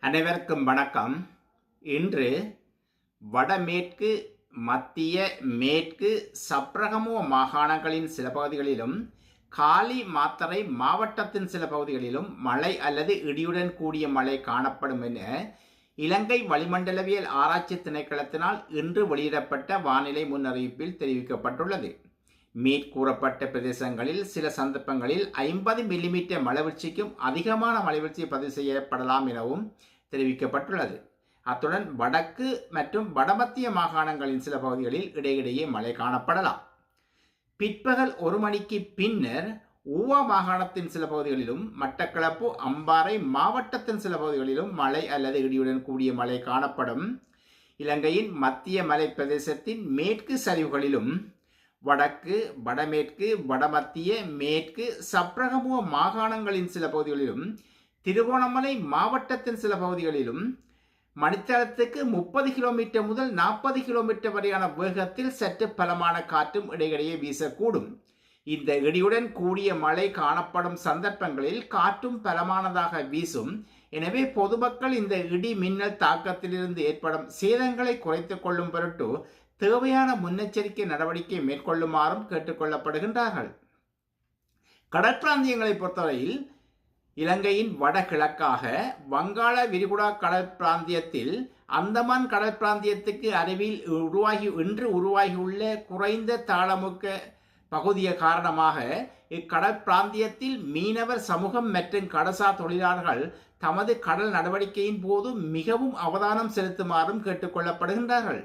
அனைவருக்கும் வணக்கம். இன்று வடமேற்கு, மத்திய, மேற்கு சப்ரகமுவ மாகாணங்களின் சில பகுதிகளிலும், காலி மாத்தறை மாவட்டத்தின் சில பகுதிகளிலும் மழை அல்லது இடியுடன் கூடிய மழை காணப்படும் என இலங்கை வளிமண்டலவியல் ஆராய்ச்சி திணைக்களத்தினால் இன்று வெளியிடப்பட்ட வானிலை முன்னறிவிப்பில் தெரிவிக்கப்பட்டுள்ளது. மேற்கூறப்பட்ட பிரதேசங்களில் சில சந்தர்ப்பங்களில் 50 மில்லிமீட்டர் மழைவீழ்ச்சிக்கும் அதிகமான மழைவீழ்ச்சி பதிவு செய்யப்படலாம் எனவும் தெரிவிக்கப்பட்டுள்ளது. அத்துடன் வடக்கு மற்றும் வடமத்திய மாகாணங்களின் சில பகுதிகளில் இடையிடையே மழை காணப்படலாம். பிற்பகல் 1 மணிக்கு பின்னர் ஊவா மாகாணத்தின் சில பகுதிகளிலும், மட்டக்களப்பு, அம்பாறை மாவட்டத்தின் சில பகுதிகளிலும் மழை அல்லது இடியுடன் கூடிய மழை காணப்படும். இலங்கையின் மத்திய மலை பிரதேசத்தின் மேற்கு சரிவுகளிலும், வடக்கு, வடமேற்கு, வடமத்திய, மேற்கு சப்ரகமுவ மாகாணங்களின் சில பகுதிகளிலும், திருகோணமலை மாவட்டத்தின் சில பகுதிகளிலும் மணித்தளத்துக்கு 30 கிலோமீட்டர் முதல் 40 கிலோமீட்டர் வரையான வேகத்தில் சற்று பலமான காற்றும் இடையிடையே வீசக்கூடும். இந்த இடியுடன் கூடிய மழை காணப்படும் சந்தர்ப்பங்களில் காற்றும் பலமானதாக வீசும். எனவே பொதுமக்கள் இந்த இடி மின்னல் தாக்கத்திலிருந்து ஏற்படும் சேதங்களை குறைத்துக் கொள்ளும் பொருட்டு தேவையான முன்னெச்சரிக்கை நடவடிக்கை மேற்கொள்ளுமாறும் கேட்டுக்கொள்ளப்படுகின்றார்கள். கடற்பிராந்தியங்களை பொறுத்தவரையில் இலங்கையின் வடகிழக்காக வங்காள விரிகுடா கடல் பிராந்தியத்தில் அந்தமான் கடல் பிராந்தியத்துக்கு அருகில் இன்று உருவாகியுள்ள குறைந்த தாளமுக்க பகுதிய காரணமாக இக்கடல் பிராந்தியத்தில் மீனவர் சமூகம் மற்றும் கடல்சார் தொழிலாளர்கள் தமது கடல் நடவடிக்கையின் போது மிகவும் அவதானம் செலுத்துமாறும் கேட்டுக்கொள்ளப்படுகின்றார்கள்.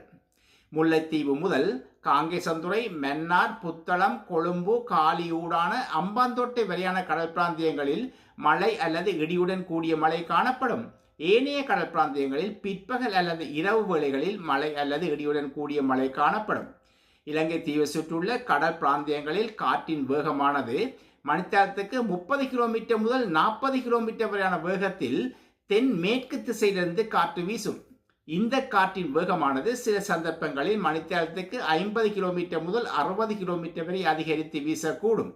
முல்லைத்தீவு முதல் காங்கேசந்துறை, மன்னார், புத்தளம், கொழும்பு, காலியூடான அம்பாந்தோட்டை வரையான கடல் பிராந்தியங்களில் மழை அல்லது இடியுடன் கூடிய மழை காணப்படும். ஏனைய கடல் பிராந்தியங்களில் பிற்பகல் அல்லது இரவு வேளைகளில் மழை அல்லது இடியுடன் கூடிய மழை காணப்படும். இலங்கை தீவை சுற்றியுள்ள கடல் பிராந்தியங்களில் காற்றின் வேகமானது மணித்தளத்துக்கு 30 கிலோமீட்டர் முதல் 40 கிலோமீட்டர் வரையான வேகத்தில் தென்மேற்கு திசையிலிருந்து காற்று வீசும். இந்த காற்றின் வேகமானது சில சந்தர்ப்பங்களில் மணித்தளத்துக்கு 50 கிலோமீட்டர் முதல் 60 கிலோமீட்டர் வரை அதிகரித்து வீசக்கூடும்.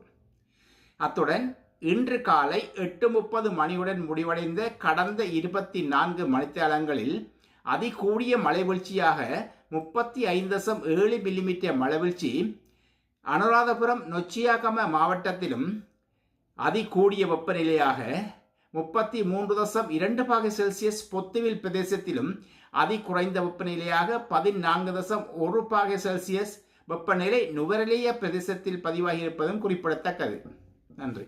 அத்துடன் இன்று காலை 8:30 மணியுடன் முடிவடைந்த கடந்த 24 மணித்தளங்களில் அதிகூடிய மழைவீழ்ச்சியாக 35.7 மில்லிமீட்டர் மழைவீழ்ச்சி அனுராதபுரம், நொச்சியாகம மாவட்டத்திலும், அதிகூடிய வெப்பநிலையாக 33.2 பாகை செல்சியஸ் பொத்துவில் பிரதேசத்திலும், குறைந்த வெப்பநிலையாக 14.1 பாகை செல்சியஸ் வெப்பநிலை நுவரெலியா பிரதேசத்தில் பதிவாகியிருப்பதும் குறிப்பிடத்தக்கது. நன்றி.